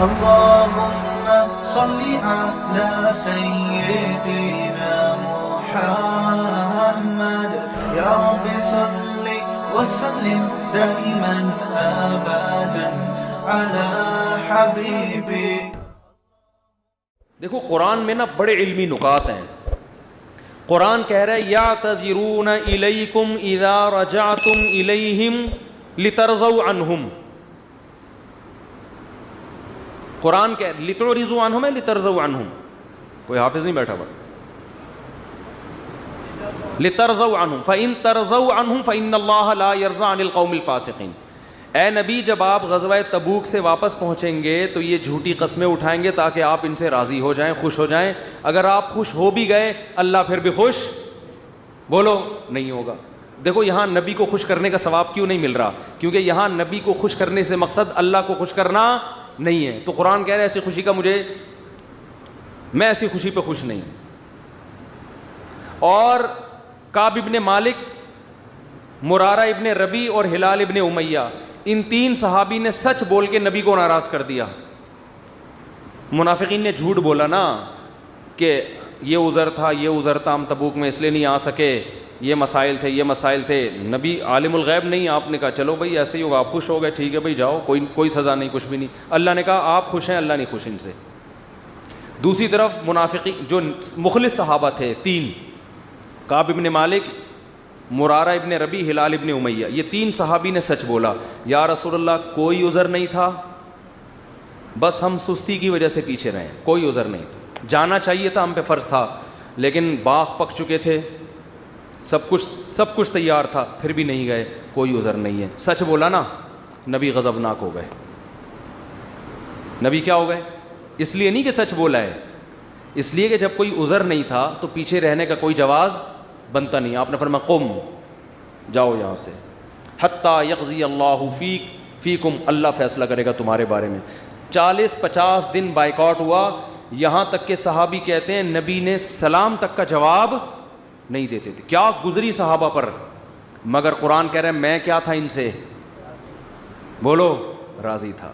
اللهم صل على سيدنا محمد يا رب صل وسلم دائما ابدا على حبيبي. دیکھو قرآن میں نا بڑے علمی نکات ہیں. قرآن کہہ رہا ہے یعتذرون الیکم اذا رجعتم الیہم لترضوا عنہم. قرآن کہہ لتعرضوا عنہم ہے لترضوا عنہم؟ کوئی حافظ نہیں بیٹھا ہوا. لترضوا عنہم فإن ترضوا عنہم فإن اللہ لا يرضى عن القوم الفاسقین. اے نبی جب آپ غزوہ تبوک سے واپس پہنچیں گے تو یہ جھوٹی قسمیں اٹھائیں گے تاکہ آپ ان سے راضی ہو جائیں, خوش ہو جائیں. اگر آپ خوش ہو بھی گئے اللہ پھر بھی خوش بولو نہیں ہوگا. دیکھو یہاں نبی کو خوش کرنے کا ثواب کیوں نہیں مل رہا؟ کیونکہ یہاں نبی کو خوش کرنے سے مقصد اللہ کو خوش کرنا نہیں ہے. تو قرآن کہہ رہا ہے ایسی خوشی کا میں ایسی خوشی پہ خوش نہیں. اور کعب ابن مالک, مرارہ ابن ربی اور ہلال ابن امیہ, ان تین صحابی نے سچ بول کے نبی کو ناراض کر دیا. منافقین نے جھوٹ بولا نا کہ یہ عذر تھا ہم تبوک میں اس لیے نہیں آ سکے, یہ مسائل تھے. نبی عالم الغیب نہیں, آپ نے کہا چلو بھائی ایسے ہی ہوگا, آپ خوش ہو گئے, ٹھیک ہے بھائی جاؤ, کوئی سزا نہیں, کچھ بھی نہیں. اللہ نے کہا آپ خوش ہیں, اللہ نہیں خوش ان سے. دوسری طرف منافقین جو مخلص صحابہ تھے تین, کعب ابن مالک, مرارہ ابن ربی, ہلال ابن امیہ, یہ تین صحابی نے سچ بولا. یا رسول اللہ کوئی عذر نہیں تھا, بس ہم سستی کی وجہ سے پیچھے رہے, کوئی عذر نہیں تھا. جانا چاہیے تھا, ہم پہ فرض تھا, لیکن باغ پک چکے تھے, سب کچھ تیار تھا, پھر بھی نہیں گئے, کوئی عذر نہیں ہے. سچ بولا نا, نبی غضبناک ہو گئے. نبی کیا ہو گئے؟ اس لیے نہیں کہ سچ بولا ہے, اس لیے کہ جب کوئی عذر نہیں تھا تو پیچھے رہنے کا کوئی جواز بنتا نہیں. آپ نے فرمایا قم, جاؤ یہاں سے, حتیٰ یقضی اللہ فیکم, اللہ فیصلہ کرے گا تمہارے بارے میں. 40-50 دن بائیکاٹ ہوا, یہاں تک کہ صحابی کہتے ہیں نبی نے سلام تک کا جواب نہیں دیتے تھے. کیا گزری صحابہ پر, مگر قرآن کہہ رہے ہیں میں کیا تھا ان سے, بولو راضی تھا,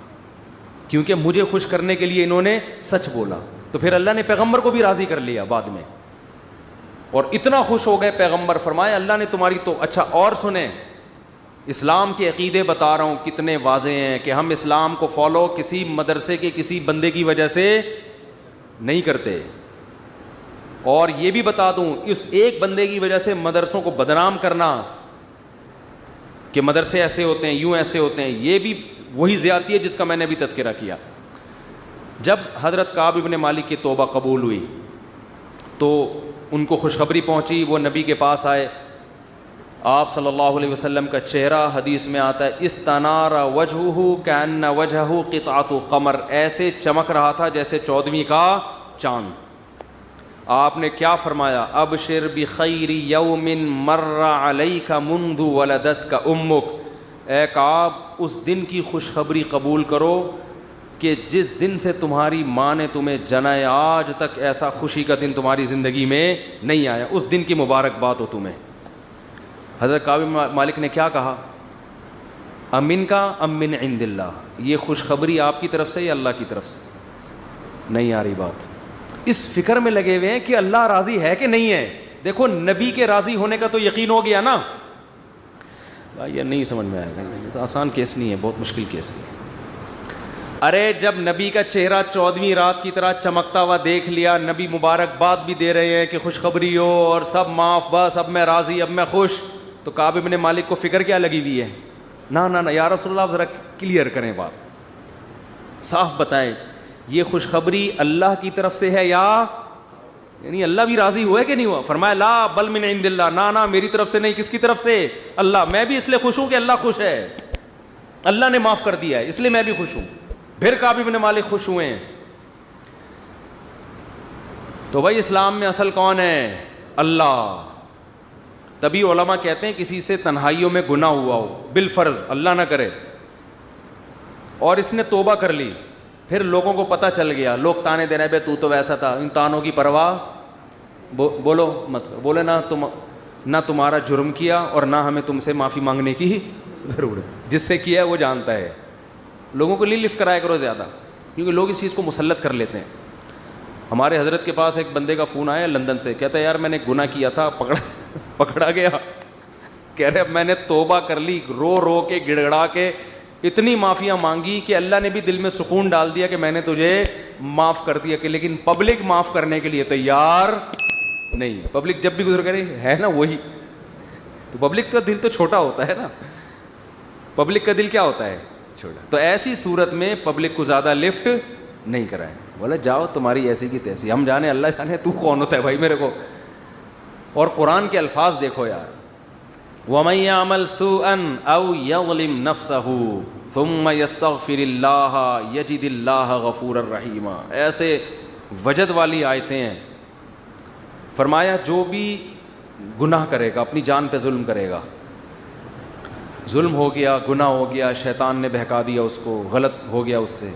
کیونکہ مجھے خوش کرنے کے لیے انہوں نے سچ بولا. تو پھر اللہ نے پیغمبر کو بھی راضی کر لیا بعد میں, اور اتنا خوش ہو گئے پیغمبر, فرمایا اللہ نے تمہاری تو. اچھا اور سنیں, اسلام کے عقیدے بتا رہا ہوں کتنے واضح ہیں کہ ہم اسلام کو فالو کسی مدرسے کے کسی بندے کی وجہ سے نہیں کرتے. اور یہ بھی بتا دوں, اس ایک بندے کی وجہ سے مدرسوں کو بدنام کرنا کہ مدرسے ایسے ہوتے ہیں, یوں ایسے ہوتے ہیں, یہ بھی وہی زیادتی ہے جس کا میں نے ابھی تذکرہ کیا. جب حضرت کعب ابن مالک کی توبہ قبول ہوئی تو ان کو خوشخبری پہنچی, وہ نبی کے پاس آئے. آپ صلی اللہ علیہ وسلم کا چہرہ حدیث میں آتا ہے استنار وجہہ کأن وجہہ قطعۃ قمر, ایسے چمک رہا تھا جیسے 14ویں کا چاند. آپ نے کیا فرمایا, ابشر بخیر یوم مر علیک منذ ولدتک امک, اے کعب اس دن کی خوشخبری قبول کرو کہ جس دن سے تمہاری ماں نے تمہیں جنا ہے آج تک ایسا خوشی کا دن تمہاری زندگی میں نہیں آیا, اس دن کی مبارکباد ہو تمہیں. حضرت کعب مالک نے کیا کہا, امن کا ام من عند اللہ, یہ خوشخبری آپ کی طرف سے یا اللہ کی طرف سے؟ نہیں آ رہی بات. اس فکر میں لگے ہوئے ہیں کہ اللہ راضی ہے کہ نہیں ہے. دیکھو نبی کے راضی ہونے کا تو یقین ہو گیا نا. یہ نہیں سمجھ میں آئے گا, یہ تو آسان کیس نہیں ہے, بہت مشکل کیس ہے. ارے جب نبی کا چہرہ 14ویں رات کی طرح چمکتا ہوا دیکھ لیا, نبی مبارکباد بھی دے رہے ہیں کہ خوشخبری ہو اور سب معاف, بس اب میں راضی, اب میں خوش, تو کعب ابن مالک کو فکر کیا لگی ہوئی ہے, نہ یا رسول اللہ ذرا کلیئر کریں بات, صاف بتائیں یہ خوشخبری اللہ کی طرف سے ہے یا یعنی اللہ بھی راضی ہوا ہے کہ نہیں ہوا؟ فرمایا لا بل من عند اللہ, نہ میری طرف سے نہیں, کس کی طرف سے؟ اللہ. میں بھی اس لیے خوش ہوں کہ اللہ خوش ہے, اللہ نے معاف کر دیا ہے, اس لیے میں بھی خوش ہوں. پھر کعب ابن مالک خوش ہوئے ہیں. تو بھائی اسلام میں اصل کون ہے؟ اللہ. تبھی علماء کہتے ہیں کسی سے تنہائیوں میں گناہ ہوا ہو بالفرض, اللہ نہ کرے, اور اس نے توبہ کر لی, پھر لوگوں کو پتہ چل گیا, لوگ تانے دے رہے بے تو ویسا تھا, ان تانوں کی پرواہ بولو مت کرو. بولے نہ تمہارا جرم کیا اور نہ ہمیں تم سے معافی مانگنے کی ضرورت, جس سے کیا ہے وہ جانتا ہے. لوگوں کو لفٹ کرایا کرو زیادہ. کیونکہ لوگ اس چیز کو مسلط کر لیتے ہیں. ہمارے حضرت کے پاس ایک بندے کا فون آیا لندن سے, کہتا ہے یار میں نے گناہ کیا تھا, پکڑا گیا. کہہ رہے اب میں نے توبہ کر لی, رو رو کے گڑ گڑا کے اتنی معافیاں مانگی کہ اللہ نے بھی دل میں سکون ڈال دیا کہ میں نے تجھے معاف کر دیا, کہ لیکن پبلک معاف کرنے کے لیے تیار نہیں. پبلک جب بھی گزر کرے ہے نا وہی, تو پبلک کا دل تو چھوٹا ہوتا ہے نا, پبلک کا دل کیا ہوتا ہے چھوٹا. تو ایسی صورت میں پبلک کو زیادہ لفٹ نہیں کرائیں. بولے جاؤ تمہاری ایسی کی تیسی, ہم جانے اللہ جانے تو کون ہوتا ہے بھائی میرے کو. اور قرآن کے الفاظ دیکھو یار, وَمَن يَعْمَلْ سُوءًا أَوْ يَظْلِمْ نَفْسَهُ ثُمَّ يَسْتَغْفِرِ اللَّهَ يَجِدِ اللَّهَ غَفُورًا رَحِيمًا. ایسے وجد والی آیتیں ہیں. فرمایا جو بھی گناہ کرے گا, اپنی جان پہ ظلم کرے گا, ظلم ہو گیا, گناہ ہو گیا, شیطان نے بہکا دیا اس کو, غلط ہو گیا اس سے.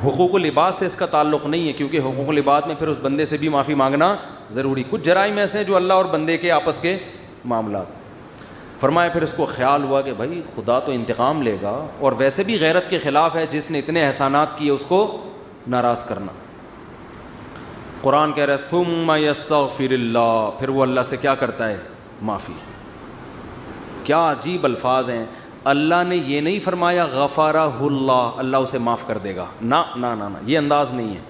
حقوق العباد سے اس کا تعلق نہیں ہے, کیونکہ حقوق العباد میں پھر اس بندے سے بھی معافی مانگنا ضروری. کچھ جرائم ایسے ہیں جو اللہ اور بندے کے آپس کے معاملات. فرمایا پھر اس کو خیال ہوا کہ بھائی خدا تو انتقام لے گا, اور ویسے بھی غیرت کے خلاف ہے جس نے اتنے احسانات کیے اس کو ناراض کرنا. قرآن کہہ رہا ہے ثم یستغفر اللہ, پھر وہ اللہ سے کیا کرتا ہے, معافی. کیا عجیب الفاظ ہیں. اللہ نے یہ نہیں فرمایا غفارہ اللہ, اللہ اسے معاف کر دے گا, نہ نہ نہ, یہ انداز نہیں ہے.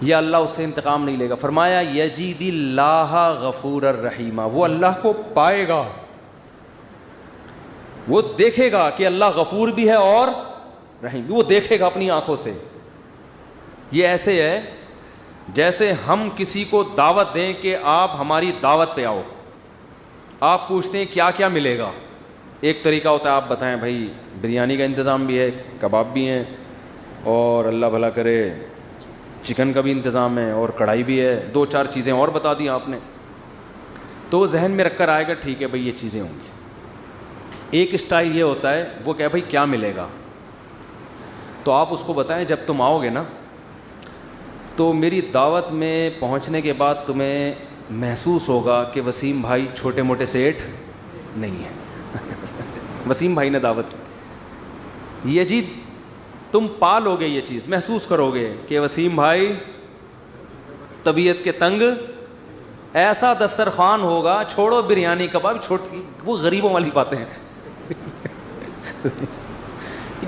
یہ اللہ اس سے انتقام نہیں لے گا. فرمایا یجید اللہ غفور الرحیم, وہ اللہ کو پائے گا, وہ دیکھے گا کہ اللہ غفور بھی ہے اور رحیم بھی, وہ دیکھے گا اپنی آنکھوں سے. یہ ایسے ہے جیسے ہم کسی کو دعوت دیں کہ آپ ہماری دعوت پہ آؤ, آپ پوچھتے ہیں کیا کیا ملے گا. ایک طریقہ ہوتا ہے آپ بتائیں بھائی بریانی کا انتظام بھی ہے, کباب بھی ہیں, اور اللہ بھلا کرے چکن کا بھی انتظام ہے, اور کڑھائی بھی ہے, 2-4 چیزیں اور بتا دی آپ نے, تو ذہن میں رکھ کر آئے گا ٹھیک ہے بھائی یہ چیزیں ہوں گی. ایک اسٹائل یہ ہوتا ہے وہ کہ بھائی کیا ملے گا, تو آپ اس کو بتائیں جب تم آؤ گے نا تو میری دعوت میں پہنچنے کے بعد تمہیں محسوس ہوگا کہ وسیم بھائی چھوٹے موٹے سیٹ نہیں ہیں. وسیم بھائی نے دعوت کی, یہ جی تم پالو گے, یہ چیز محسوس کرو گے کہ وسیم بھائی طبیعت کے تنگ, ایسا دسترخوان ہوگا, چھوڑو بریانی کباب, چھوٹی وہ غریبوں والی باتیں ہیں.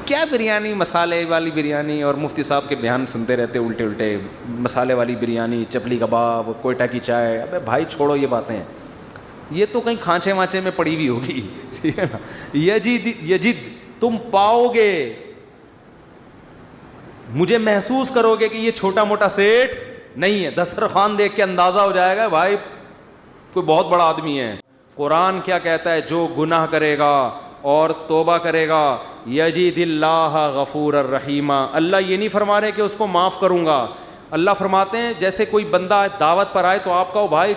کیا بریانی, مسالے والی بریانی, اور مفتی صاحب کے بیان سنتے رہتے الٹے الٹے, مسالے والی بریانی, چپلی کباب, کوئٹہ کی چائے. ابے بھائی چھوڑو یہ باتیں, یہ تو کہیں کھانچے وانچے میں پڑی ہوئی ہوگی, ٹھیک ہے نا. یجید تم پاؤ گے, مجھے محسوس کرو گے کہ یہ چھوٹا موٹا سیٹ نہیں ہے. دسترخوان دیکھ کے اندازہ ہو جائے گا بھائی کوئی بہت بڑا آدمی ہے. قرآن کیا کہتا ہے, جو گناہ کرے گا اور توبہ کرے گا یجید اللہ غفور الرحیم. اللہ یہ نہیں فرما رہے کہ اس کو معاف کروں گا, اللہ فرماتے ہیں جیسے کوئی بندہ دعوت پر آئے تو آپ کہو بھائی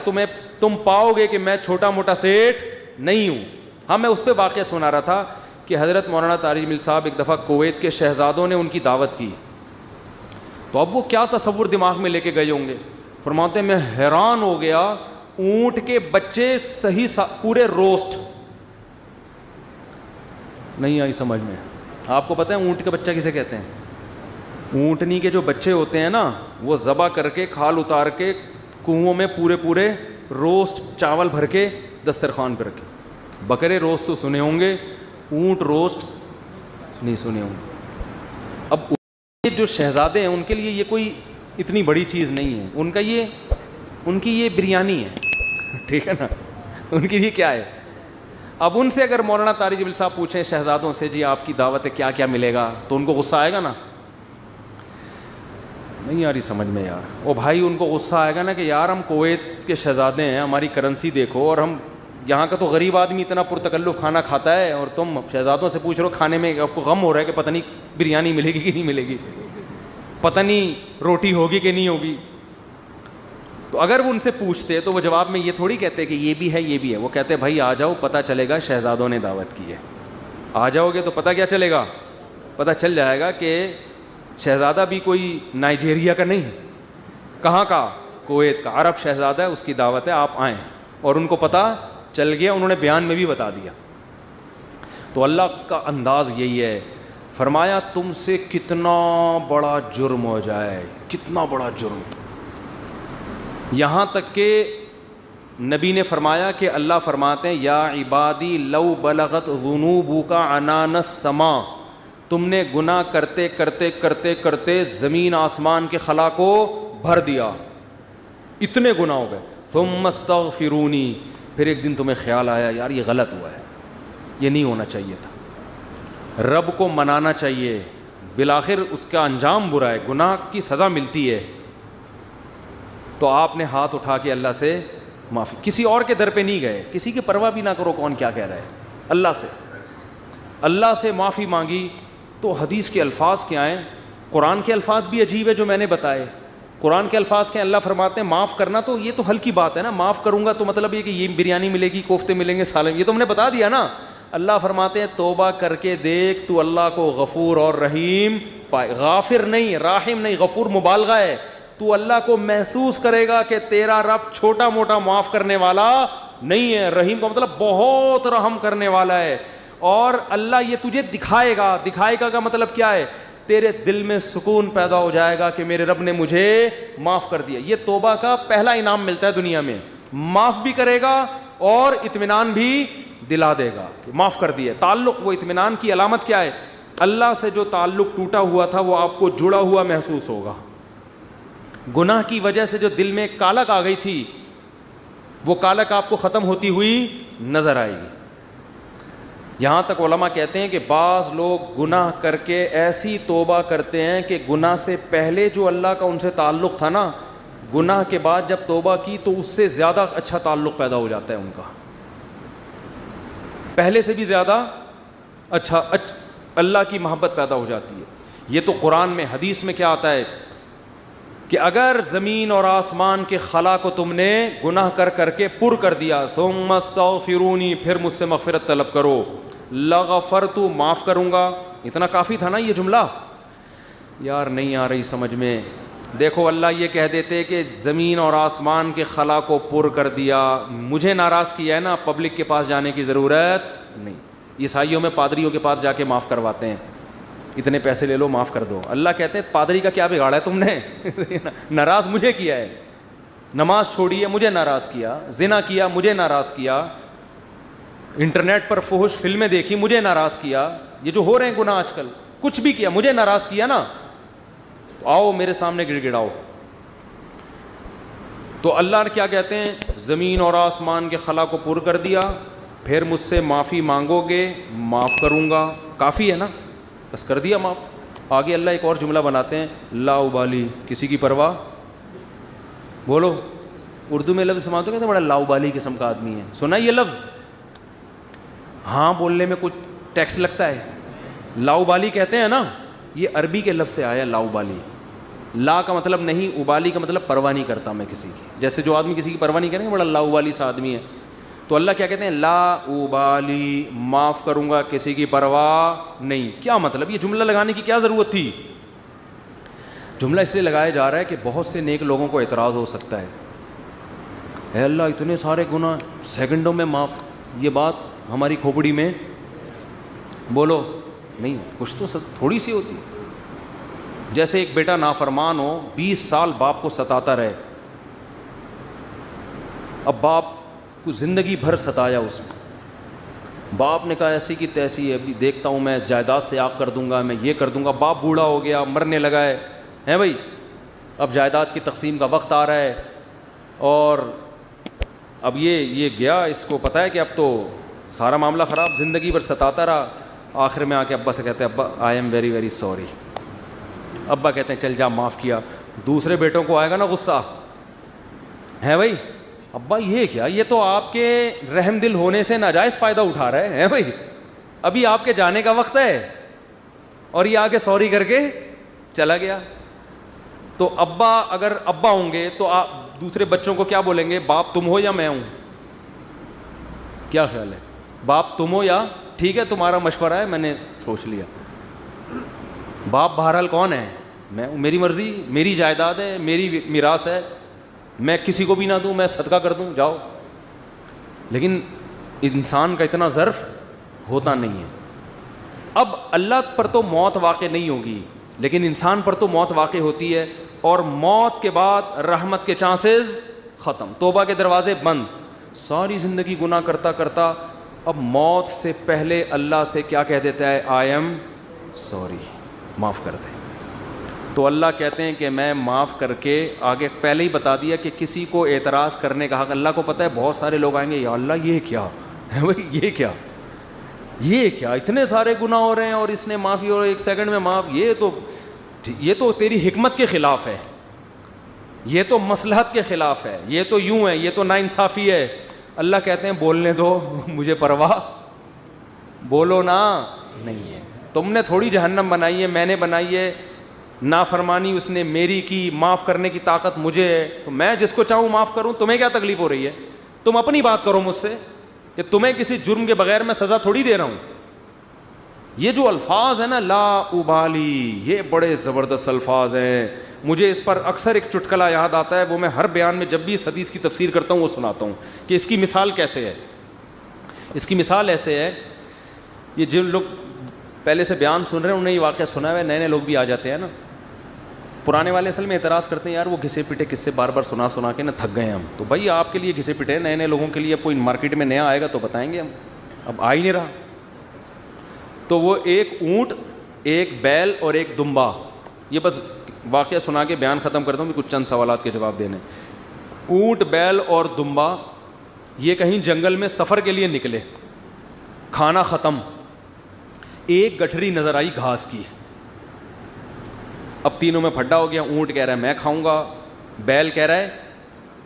تم پاؤ گے کہ میں چھوٹا موٹا سیٹ نہیں ہوں. ہاں میں اس پہ واقعہ سنا رہا تھا کہ حضرت مولانا طارق جمیل صاحب ایک دفعہ کویت کے شہزادوں نے ان کی دعوت کی, تو اب وہ کیا تصور دماغ میں لے کے گئے ہوں گے. فرماتے ہیں میں حیران ہو گیا, اونٹ کے بچے صحیح پورے روسٹ. نہیں آئی سمجھ میں. آپ کو پتہ ہے اونٹ کا بچہ کسے کہتے ہیں؟ اونٹنی کے جو بچے ہوتے ہیں نا وہ ذبح کر کے کھال اتار کے کنوؤں میں پورے روسٹ چاول بھر کے دسترخوان پہ رکھے. بکرے روسٹ تو سنے ہوں گے, اونٹ روسٹ نہیں سنے ہوں گے. اب جو شہزادے ہیں ان کے لیے یہ کوئی اتنی بڑی چیز نہیں ہے, ان کی یہ بریانی ہے, ٹھیک ہے نا, ان کے لیے کیا ہے. اب ان سے اگر مولانا طارق جمیل صاحب پوچھیں شہزادوں سے جی آپ کی دعوت ہے کیا کیا ملے گا, تو ان کو غصہ آئے گا نا, نہیں آ رہی سمجھ میں یار. او بھائی ان کو غصہ آئے گا نا کہ یار ہم کویت کے شہزادے ہیں, ہماری کرنسی دیکھو, اور ہم یہاں کا تو غریب آدمی اتنا پرتکلف کھانا کھاتا ہے, اور تم شہزادوں سے پوچھ رہے ہو کھانے میں, آپ کو غم ہو رہا ہے کہ پتہ نہیں بریانی ملے گی کہ نہیں ملے گی, پتہ نہیں روٹی ہوگی کہ نہیں ہوگی. تو اگر وہ ان سے پوچھتے تو وہ جواب میں یہ تھوڑی کہتے کہ یہ بھی ہے یہ بھی ہے, وہ کہتے بھائی آ جاؤ پتہ چلے گا شہزادوں نے دعوت کی ہے. آ جاؤ گے تو پتہ کیا چلے گا, پتہ چل جائے گا کہ شہزادہ بھی کوئی نائجیریا کا نہیں ہے, کہاں کا, کویت کا, عرب شہزادہ ہے, اس کی دعوت ہے, آپ آئیں. اور ان کو پتہ چل گیا, انہوں نے بیان میں بھی بتا دیا. تو اللہ کا انداز یہی ہے. فرمایا تم سے کتنا بڑا جرم ہو جائے, کتنا بڑا جرم, یہاں تک کہ نبی نے فرمایا کہ اللہ فرماتے ہیں یا عبادی لو بلغت ذنوبک عنان السماء, تم نے گناہ کرتے کرتے کرتے کرتے زمین آسمان کے خلا کو بھر دیا, اتنے گناہ ہو گئے, ثم استغفرونی, پھر ایک دن تمہیں خیال آیا یار یہ غلط ہوا ہے, یہ نہیں ہونا چاہیے تھا, رب کو منانا چاہیے, بالآخر اس کا انجام برا ہے, گناہ کی سزا ملتی ہے, تو آپ نے ہاتھ اٹھا کے اللہ سے معافی, کسی اور کے در پہ نہیں گئے, کسی کی پرواہ بھی نہ کرو کون کیا کہہ رہا ہے, اللہ سے معافی مانگی. تو حدیث کے الفاظ کیا ہیں, قرآن کے الفاظ بھی عجیب ہے جو میں نے بتائے. قرآن کے الفاظ کے اللہ فرماتے ہیں معاف کرنا, تو یہ تو ہلکی بات ہے نا, معاف کروں گا تو مطلب یہ کہ یہ بریانی ملے گی, کوفتے ملیں گے, سالن, یہ تو ہم نے بتا دیا نا. اللہ فرماتے ہیں توبہ کر کے دیکھ تو اللہ کو غفور اور رحیم پائے, غافر نہیں, راحم نہیں, غفور مبالغہ ہے. تو اللہ کو محسوس کرے گا کہ تیرا رب چھوٹا موٹا معاف کرنے والا نہیں ہے, رحیم کا مطلب بہت رحم کرنے والا ہے. اور اللہ یہ تجھے دکھائے گا, دکھائے گا کا مطلب کیا ہے, تیرے دل میں سکون پیدا ہو جائے گا کہ میرے رب نے مجھے معاف کر دیا. یہ توبہ کا پہلا انعام ملتا ہے دنیا میں, معاف بھی کرے گا اور اطمینان بھی دلا دے گا کہ معاف کر دیا. تعلق, وہ اطمینان کی علامت کیا ہے, اللہ سے جو تعلق ٹوٹا ہوا تھا وہ آپ کو جڑا ہوا محسوس ہوگا. گناہ کی وجہ سے جو دل میں کالک آ گئی تھی وہ کالک آپ کو ختم ہوتی ہوئی نظر آئے گی. یہاں تک علماء کہتے ہیں کہ بعض لوگ گناہ کر کے ایسی توبہ کرتے ہیں کہ گناہ سے پہلے جو اللہ کا ان سے تعلق تھا نا, گناہ کے بعد جب توبہ کی تو اس سے زیادہ اچھا تعلق پیدا ہو جاتا ہے ان کا, پہلے سے بھی زیادہ اچھا اللہ کی محبت پیدا ہو جاتی ہے. یہ تو قرآن میں, حدیث میں کیا آتا ہے کہ اگر زمین اور آسمان کے خلا کو تم نے گناہ کر کر کے پر کر دیا, ثم استغفرونی, پھر مجھ سے مغفرت طلب کرو, لغفرت, معاف کروں گا. اتنا کافی تھا نا یہ جملہ, یار نہیں آ رہی سمجھ میں. دیکھو اللہ یہ کہہ دیتے کہ زمین اور آسمان کے خلا کو پر کر دیا, مجھے ناراض کیا ہے نا, پبلک کے پاس جانے کی ضرورت نہیں. عیسائیوں میں پادریوں کے پاس جا کے معاف کرواتے ہیں, اتنے پیسے لے لو معاف کر دو. اللہ کہتے ہیں پادری کا کیا بگاڑا ہے تم نے, ناراض مجھے کیا ہے, نماز چھوڑی ہے مجھے ناراض کیا, زنا کیا مجھے ناراض کیا, انٹرنیٹ پر فحش فلمیں دیکھی مجھے ناراض کیا, یہ جو ہو رہے ہیں گناہ آج کل, کچھ بھی کیا مجھے ناراض کیا نا, تو آؤ میرے سامنے گڑ گڑاؤ. تو اللہ نے کیا کہتے ہیں, زمین اور آسمان کے خلا کو پر کر دیا, پھر مجھ سے معافی مانگو گے معاف کروں گا. کافی ہے نا, بس کر دیا معاف. آگے اللہ ایک اور جملہ بناتے ہیں, لا ابالی, کسی کی پرواہ. بولو, اردو میں لفظ سماعت ہو کہتے ہیں بڑا لا ابالی قسم کا آدمی ہے, سنا یہ لفظ, ہاں بولنے میں کچھ ٹیکس لگتا ہے. لا ابالی کہتے ہیں نا, یہ عربی کے لفظ سے آیا لا ابالی. لا کا مطلب نہیں, ابالی کا مطلب پرواہ نہیں کرتا میں کسی کی, جیسے جو آدمی کسی کی پرواہ نہیں کرے بڑا لا ابالی سا آدمی ہے. تو اللہ کیا کہتے ہیں, لا ابالی, معاف کروں گا کسی کی پرواہ نہیں. کیا مطلب, یہ جملہ لگانے کی کیا ضرورت تھی؟ جملہ اس لیے لگایا جا رہا ہے کہ بہت سے نیک لوگوں کو اعتراض ہو سکتا ہے, اے اللہ اتنے سارے گناہ سیکنڈوں میں معاف, یہ بات ہماری کھوپڑی میں بولو نہیں, کچھ تو تھوڑی سی ہوتی. جیسے ایک بیٹا نافرمان ہو, 20 سال باپ کو ستاتا رہے, اب باپ کو زندگی بھر ستایا اس نے, باپ نے کہا ایسی کی تیسی ہے, ابھی دیکھتا ہوں میں جائیداد سے آپ کر دوں گا, میں یہ کر دوں گا. باپ بوڑھا ہو گیا, مرنے لگا ہے بھائی, اب جائیداد کی تقسیم کا وقت آ رہا ہے, اور اب یہ گیا, اس کو پتہ ہے کہ اب تو سارا معاملہ خراب, زندگی بھر ستاتا رہا. آخر میں آ کے ابا سے کہتے ہیں ابا I am very very sorry. ابا کہتے ہیں چل جا معاف کیا. دوسرے بیٹوں کو آئے گا نا غصہ, ہے بھائی ابا یہ کیا, یہ تو آپ کے رحم دل ہونے سے ناجائز فائدہ اٹھا رہے ہیں بھائی, ابھی آپ کے جانے کا وقت ہے اور یہ آ کے سوری کر کے چلا گیا. تو ابا اگر ابا ہوں گے تو آپ دوسرے بچوں کو کیا بولیں گے, باپ تم ہو یا میں ہوں؟ کیا خیال ہے, باپ تم ہو یا ٹھیک ہے تمہارا مشورہ ہے میں نے سوچ لیا. باپ بہرحال کون ہے, میں, میری مرضی, میری جائیداد ہے, میری میراث ہے, میں کسی کو بھی نہ دوں, میں صدقہ کر دوں, جاؤ. لیکن انسان کا اتنا ظرف ہوتا نہیں ہے. اب اللہ پر تو موت واقع نہیں ہوگی, لیکن انسان پر تو موت واقع ہوتی ہے, اور موت کے بعد رحمت کے چانسز ختم, توبہ کے دروازے بند. ساری زندگی گناہ کرتا کرتا اب موت سے پہلے اللہ سے کیا کہہ دیتا ہے, آئی ایم سوری, معاف کر دیں. تو اللہ کہتے ہیں کہ میں معاف کر کے, آگے پہلے ہی بتا دیا کہ کسی کو اعتراض کرنے کا حق, اللہ کو پتہ ہے بہت سارے لوگ آئیں گے, یا اللہ یہ کیا ہے بھائی, یہ کیا اتنے سارے گناہ ہو رہے ہیں اور اس نے معافی اور 1 سیکنڈ میں معاف, یہ تو تیری حکمت کے خلاف ہے, یہ تو مصلحت کے خلاف ہے, یہ تو یوں ہے, یہ تو ناانصافی ہے. اللہ کہتے ہیں بولنے دو, مجھے پرواہ, بولو نا, نہیں ہے. تم نے تھوڑی جہنم بنائی ہے, میں نے بنائی ہے. نافرمانی اس نے میری کی, معاف کرنے کی طاقت مجھے ہے, تو میں جس کو چاہوں معاف کروں. تمہیں کیا تکلیف ہو رہی ہے؟ تم اپنی بات کرو مجھ سے کہ تمہیں کسی جرم کے بغیر میں سزا تھوڑی دے رہا ہوں. یہ جو الفاظ ہیں نا, لا ابالی, یہ بڑے زبردست الفاظ ہیں. مجھے اس پر اکثر ایک چٹکلا یاد آتا ہے, وہ میں ہر بیان میں جب بھی اس حدیث کی تفسیر کرتا ہوں وہ سناتا ہوں کہ اس کی مثال کیسے ہے. اس کی مثال ایسے ہے, یہ جن لوگ پہلے سے بیان سن رہے ہیں انہیں یہ واقعہ سنا ہوا ہے, نئے نئے لوگ بھی آ جاتے ہیں نا. پرانے والے اصل میں اعتراض کرتے ہیں, یار وہ گھسے پٹے قصے بار بار سنا کے نا تھک گئے ہم. تو بھائی آپ کے لیے گھسے پٹے, نئے نئے لوگوں کے لیے کوئی مارکیٹ میں نیا آئے گا تو بتائیں گے ہم, اب آ ہی نہیں رہا. تو وہ ایک اونٹ, ایک بیل اور ایک دمبا, یہ بس واقعہ سنا کے بیان ختم کرتا ہوں, کچھ چند سوالات کے جواب دینے. اونٹ, بیل اور دمبا یہ کہیں جنگل میں سفر کے لیے نکلے, کھانا ختم, ایک گٹھری نظر آئی گھاس کی. اب تینوں میں پھڈا ہو گیا. اونٹ کہہ رہا ہے میں کھاؤں گا, بیل کہہ رہا ہے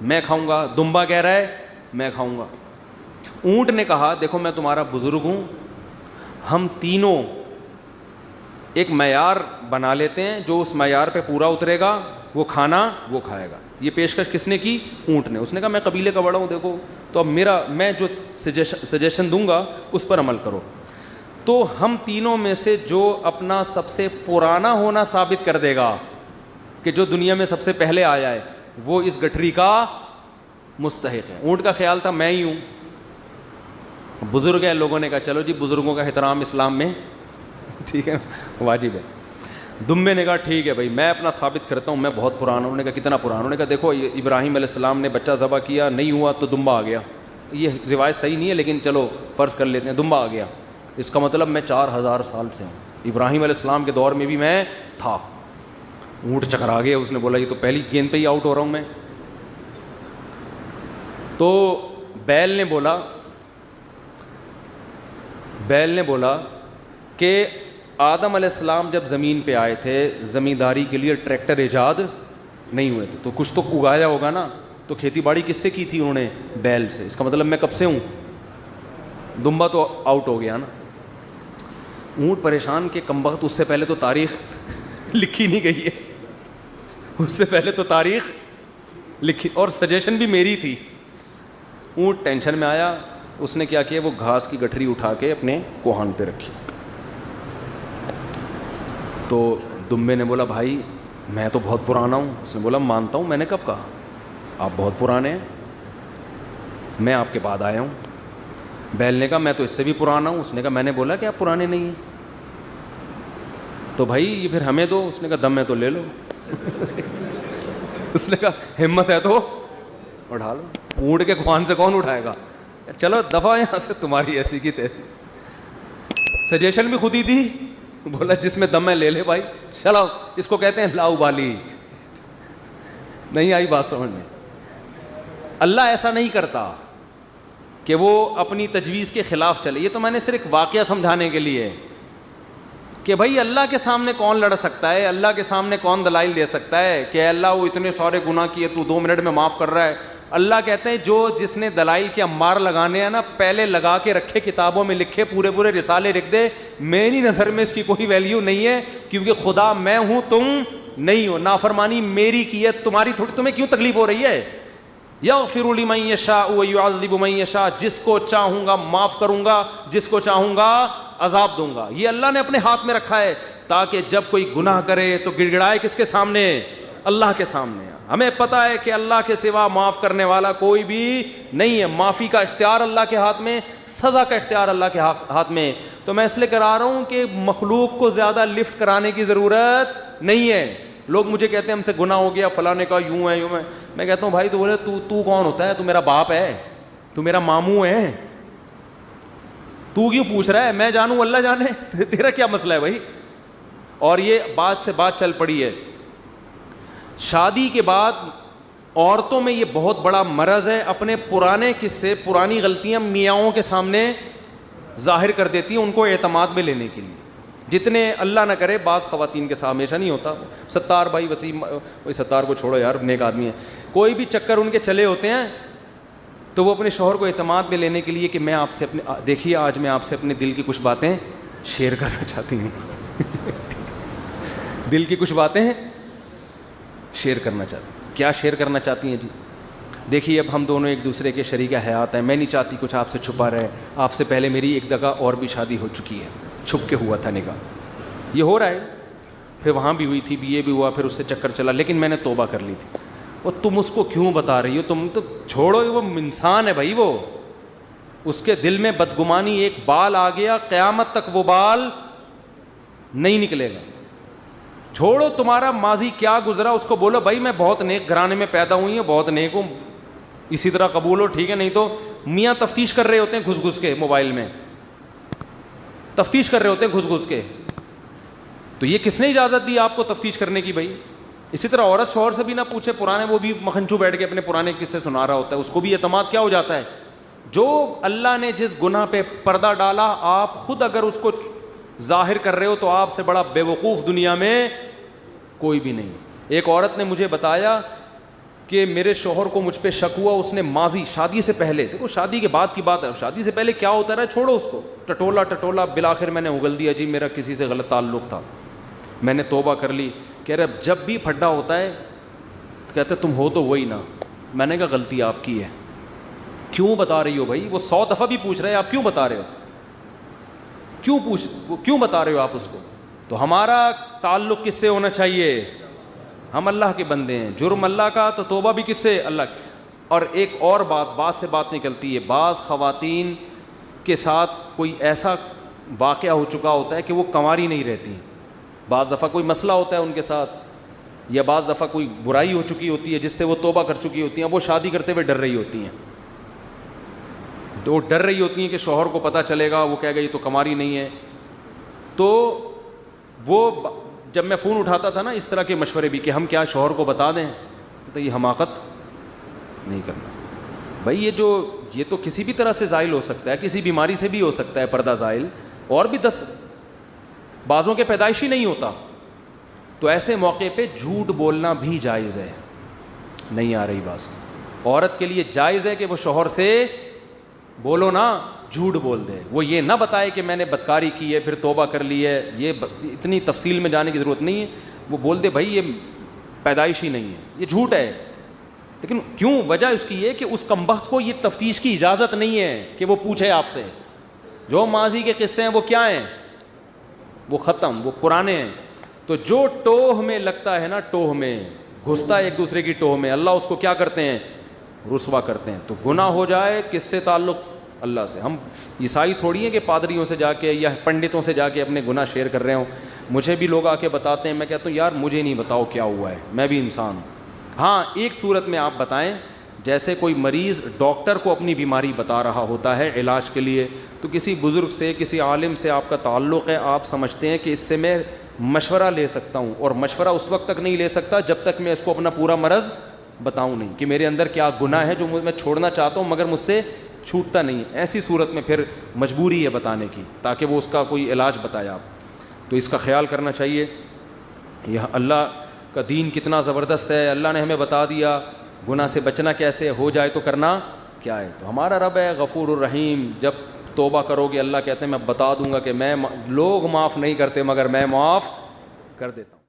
میں کھاؤں گا, دمبا کہہ رہا ہے میں کھاؤں گا. اونٹ نے کہا دیکھو میں تمہارا بزرگ ہوں, ہم تینوں ایک معیار بنا لیتے ہیں, جو اس معیار پہ پورا اترے گا وہ کھانا وہ کھائے گا. یہ پیشکش کس نے کی؟ اونٹ نے. اس نے کہا میں قبیلے کا بڑا ہوں, دیکھو تو اب میں جو سجیشن دوں گا اس پر عمل کرو. تو ہم تینوں میں سے جو اپنا سب سے پرانا ہونا ثابت کر دے گا کہ جو دنیا میں سب سے پہلے آیا ہے وہ اس گٹھری کا مستحق ہے. اونٹ کا خیال تھا میں ہی ہوں, بزرگ ہے. لوگوں نے کہا چلو جی بزرگوں کا احترام اسلام میں ٹھیک ہے, واجب ہے. دمبے نے کہا ٹھیک ہے بھائی میں اپنا ثابت کرتا ہوں, میں بہت پرانا ہوں. انہوں نے کہا کتنا پرانا؟ انہوں نے کہا دیکھو ابراہیم علیہ السلام نے بچہ ذبح کیا, نہیں ہوا تو دمبا آ گیا. یہ روایت صحیح نہیں ہے لیکن چلو فرض کر لیتے ہیں, دمبا آ گیا. اس کا مطلب میں 4000 سال سے ہوں, ابراہیم علیہ السلام کے دور میں بھی میں تھا. اونٹ چکرا گیا, اس نے بولا یہ تو پہلی گیند پہ ہی آؤٹ ہو رہا ہوں میں. تو بیل نے بولا کہ آدم علیہ السلام جب زمین پہ آئے تھے زمینداری کے لیے ٹریکٹر ایجاد نہیں ہوئے تھے, تو کچھ تو اگایا ہوگا نا, تو کھیتی باڑی کس سے کی تھی انہوں نے؟ بیل سے. اس کا مطلب میں کب سے ہوں؟ دمبا تو آؤٹ ہو گیا نا. اونٹ پریشان کہ کمبخت, اس سے پہلے تو تاریخ لکھی نہیں گئی ہے, اس سے پہلے تو تاریخ لکھی, اور سجیشن بھی میری تھی. اونٹ ٹینشن میں آیا, اس نے کیا کیا, وہ گھاس کی گٹھری اٹھا کے اپنے کوہان پہ رکھی. تو دمبے نے بولا بھائی میں تو بہت پرانا ہوں. اس نے بولا مانتا ہوں, میں نے کب کہا, آپ بہت پرانے ہیں, میں آپ کے بعد آیا ہوں. بیل نے کہا میں تو اس سے بھی پرانا ہوں. اس نے کہا میں نے بولا کہ آپ پرانے نہیں ہیں, تو بھائی یہ پھر ہمیں دو. اس نے کہا دم ہے تو لے لو. اس نے کہا ہمت ہے تو اٹھا لو. اونٹ کے کوہان سے کون اٹھائے گا؟ چلو دفعہ یہاں سے, تمہاری ایسی کی تیسی. سجیشن بھی خود ہی دی, بولا جس میں دم ہے لے لے بھائی. چلو اس کو کہتے ہیں لا ابالی. نہیں آئی بات سمجھ میں؟ اللہ ایسا نہیں کرتا کہ وہ اپنی تجویز کے خلاف چلے. یہ تو میں نے صرف واقعہ سمجھانے کے لیے کہ بھائی اللہ کے سامنے کون لڑ سکتا ہے, اللہ کے سامنے کون دلائل دے سکتا ہے کہ اللہ وہ اتنے سارے گناہ کیے تو 2 منٹ میں معاف کر رہا ہے. اللہ کہتے ہیں جو جس نے دلائل کے امار لگانے ہیں نا, پہلے لگا کے رکھے, کتابوں میں لکھے, پورے رسالے لکھ دے. میری نظر میں اس کی کوئی ویلیو نہیں ہے, کیونکہ خدا میں ہوں تم نہیں ہو. نافرمانی میری کی ہے, تمہاری تھوڑی. تمہیں کیوں تکلیف ہو رہی ہے؟ یغفر لمن یشاء ویعذب من یشاء, جس کو چاہوں گا معاف کروں گا, جس کو چاہوں گا عذاب دوں گا. یہ اللہ نے اپنے ہاتھ میں رکھا ہے تاکہ جب کوئی گناہ کرے تو گڑ گڑائے کس کے سامنے؟ اللہ کے سامنے. ہمیں پتہ ہے کہ اللہ کے سوا معاف کرنے والا کوئی بھی نہیں ہے. معافی کا اختیار اللہ کے ہاتھ میں, سزا کا اختیار اللہ کے ہاتھ میں. تو میں اس لیے کرا رہا ہوں کہ مخلوق کو زیادہ لفٹ کرانے کی ضرورت نہیں ہے. لوگ مجھے کہتے ہیں ہم سے گناہ ہو گیا, فلاں نے کہا یوں ہے یوں ہے. میں کہتا ہوں بھائی تو بولے تو کون ہوتا ہے؟ تو میرا باپ ہے, تو میرا ماموں ہے, تو کیوں پوچھ رہا ہے؟ میں جانوں اللہ جانے, تیرا کیا مسئلہ ہے بھائی. اور یہ بات سے بات چل پڑی ہے. شادی کے بعد عورتوں میں یہ بہت بڑا مرض ہے, اپنے پرانے قصے, پرانی غلطیاں میاؤں کے سامنے ظاہر کر دیتی ہیں ان کو اعتماد میں لینے کے لیے. جتنے اللہ نہ کرے, بعض خواتین کے ساتھ ہمیشہ نہیں ہوتا. ستار بھائی وسیم, بھائی ستار کو چھوڑو یار, نیک آدمی ہے. کوئی بھی چکر ان کے چلے ہوتے ہیں تو وہ اپنے شوہر کو اعتماد میں لینے کے لیے کہ میں آپ سے اپنے, دیکھیے آج میں آپ سے اپنے دل کی کچھ باتیں شیئر کرنا چاہتی ہوں. دل کی کچھ باتیں شیئر کرنا چاہتی ہوں. کیا شیئر کرنا چاہتی ہیں جی؟ دیکھیے اب ہم دونوں ایک دوسرے کے شریک حیات ہیں. میں نہیں چاہتی کچھ آپ سے چھپا رہے. آپ سے پہلے میری ایک جگہ اور بھی شادی ہو چکی ہے, چھپ کے ہوا تھا نکاح, یہ ہو رہا ہے, پھر وہاں بھی ہوئی تھی, یہ بھی ہوا, پھر اس سے چکر چلا, لیکن میں نے توبہ کر لی تھی. اور تم اس کو کیوں بتا رہی ہو؟ تم تو چھوڑو, وہ انسان ہے بھائی, وہ اس کے دل میں بدگمانی ایک بال آ گیا, قیامت تک وہ بال نہیں نکلے گا. چھوڑو تمہارا ماضی کیا گزرا, اس کو بولو بھائی میں بہت نیک گھرانے میں پیدا ہوئی ہوں, بہت نیک ہوں, اسی طرح قبول ہو, ٹھیک ہے. نہیں تو میاں تفتیش کر رہے ہوتے ہیں گھس گھس کے, موبائل میں تفتیش کر رہے ہوتے ہیں گھس گھس کے. تو یہ کس نے اجازت دی آپ کو تفتیش کرنے کی بھائی؟ اسی طرح عورت شوہر سے بھی نہ پوچھے, پرانے, وہ بھی مکھنچو بیٹھ کے اپنے پرانے قصے سنا رہا ہوتا ہے, اس کو بھی اعتماد کیا ہو جاتا ہے. جو اللہ نے جس گناہ پہ پردہ ڈالا, آپ خود اگر اس کو ظاہر کر رہے ہو تو آپ سے بڑا بے وقوف دنیا میں کوئی بھی نہیں. ایک عورت نے مجھے بتایا کہ میرے شوہر کو مجھ پہ شک ہوا, اس نے ماضی, شادی سے پہلے, دیکھو شادی کے بعد کی بات ہے, شادی سے پہلے کیا ہوتا رہا چھوڑو اس کو, ٹٹولا بالآخر میں نے اگل دیا جی میرا کسی سے غلط تعلق تھا, میں نے توبہ کر لی. کہہ رہے جب بھی پھڈا ہوتا ہے کہتے تم ہو تو وہی نا. میں نے کہا غلطی آپ کی ہے, کیوں بتا رہی ہو بھائی؟ وہ 100 دفعہ بھی پوچھ رہے ہیں, آپ کیوں بتا رہے ہو, کیوں بتا رہے ہو آپ اس کو؟ تو ہمارا تعلق کس سے ہونا چاہیے؟ ہم اللہ کے بندے ہیں, جرم اللہ کا, تو توبہ بھی کس سے؟ اللہ کی. اور ایک اور بات سے بات نکلتی ہے, بعض خواتین کے ساتھ کوئی ایسا واقعہ ہو چکا ہوتا ہے کہ وہ کنواری نہیں رہتی. بعض دفعہ کوئی مسئلہ ہوتا ہے ان کے ساتھ, یا بعض دفعہ کوئی برائی ہو چکی ہوتی ہے جس سے وہ توبہ کر چکی ہوتی ہیں, وہ شادی کرتے ہوئے ڈر رہی ہوتی ہیں. تو ڈر رہی ہوتی ہیں کہ شوہر کو پتہ چلے گا, وہ کہے گا یہ تو کنواری نہیں ہے. تو وہ جب میں فون اٹھاتا تھا نا اس طرح کے مشورے بھی کہ ہم کیا شوہر کو بتا دیں, تو یہ حماقت نہیں کرنا بھائی. یہ تو کسی بھی طرح سے زائل ہو سکتا ہے, کسی بیماری سے بھی ہو سکتا ہے پردہ زائل, اور بھی 10 بعضوں کے پیدائشی نہیں ہوتا. تو ایسے موقع پہ جھوٹ بولنا بھی جائز ہے. نہیں آ رہی بات؟ عورت کے لیے جائز ہے کہ وہ شوہر سے بولو نا, جھوٹ بول دے. وہ یہ نہ بتائے کہ میں نے بدکاری کی ہے پھر توبہ کر لی ہے, یہ اتنی تفصیل میں جانے کی ضرورت نہیں ہے. وہ بول دے بھائی یہ پیدائشی نہیں ہے, یہ جھوٹ ہے. لیکن کیوں؟ وجہ اس کی یہ کہ اس کمبخت کو یہ تفتیش کی اجازت نہیں ہے کہ وہ پوچھے آپ سے. جو ماضی کے قصے ہیں وہ کیا ہیں؟ وہ ختم, وہ پرانے ہیں. تو جو ٹوہ میں لگتا ہے نا, ٹوہ میں گھستا ہے ایک دوسرے کی ٹوہ میں, اللہ اس کو کیا کرتے ہیں؟ رسوا کرتے ہیں. تو گناہ ہو جائے کس سے تعلق؟ اللہ سے. ہم عیسائی تھوڑی ہیں کہ پادریوں سے جا کے یا پنڈتوں سے جا کے اپنے گناہ شیئر کر رہے ہوں. مجھے بھی لوگ آ کے بتاتے ہیں, میں کہتا ہوں یار مجھے نہیں بتاؤ کیا ہوا ہے, میں بھی انسان ہوں. ہاں ایک صورت میں آپ بتائیں, جیسے کوئی مریض ڈاکٹر کو اپنی بیماری بتا رہا ہوتا ہے علاج کے لیے, تو کسی بزرگ سے, کسی عالم سے آپ کا تعلق ہے, آپ سمجھتے ہیں کہ اس سے میں مشورہ لے سکتا ہوں, اور مشورہ اس وقت تک نہیں لے سکتا جب تک میں اس کو اپنا پورا مرض بتاؤں نہیں کہ میرے اندر کیا گناہ ہے جو میں چھوڑنا چاہتا ہوں مگر مجھ سے چھوٹتا نہیں. ایسی صورت میں پھر مجبوری ہے بتانے کی تاکہ وہ اس کا کوئی علاج بتائے آپ. تو اس کا خیال کرنا چاہیے. یہ اللہ کا دین کتنا زبردست ہے, اللہ نے ہمیں بتا دیا گناہ سے بچنا کیسے, ہو جائے تو کرنا کیا ہے. تو ہمارا رب ہے غفور الرحیم, جب توبہ کرو گے اللہ کہتے ہیں میں بتا دوں گا کہ میں, لوگ معاف نہیں کرتے مگر میں معاف کر دیتا ہوں.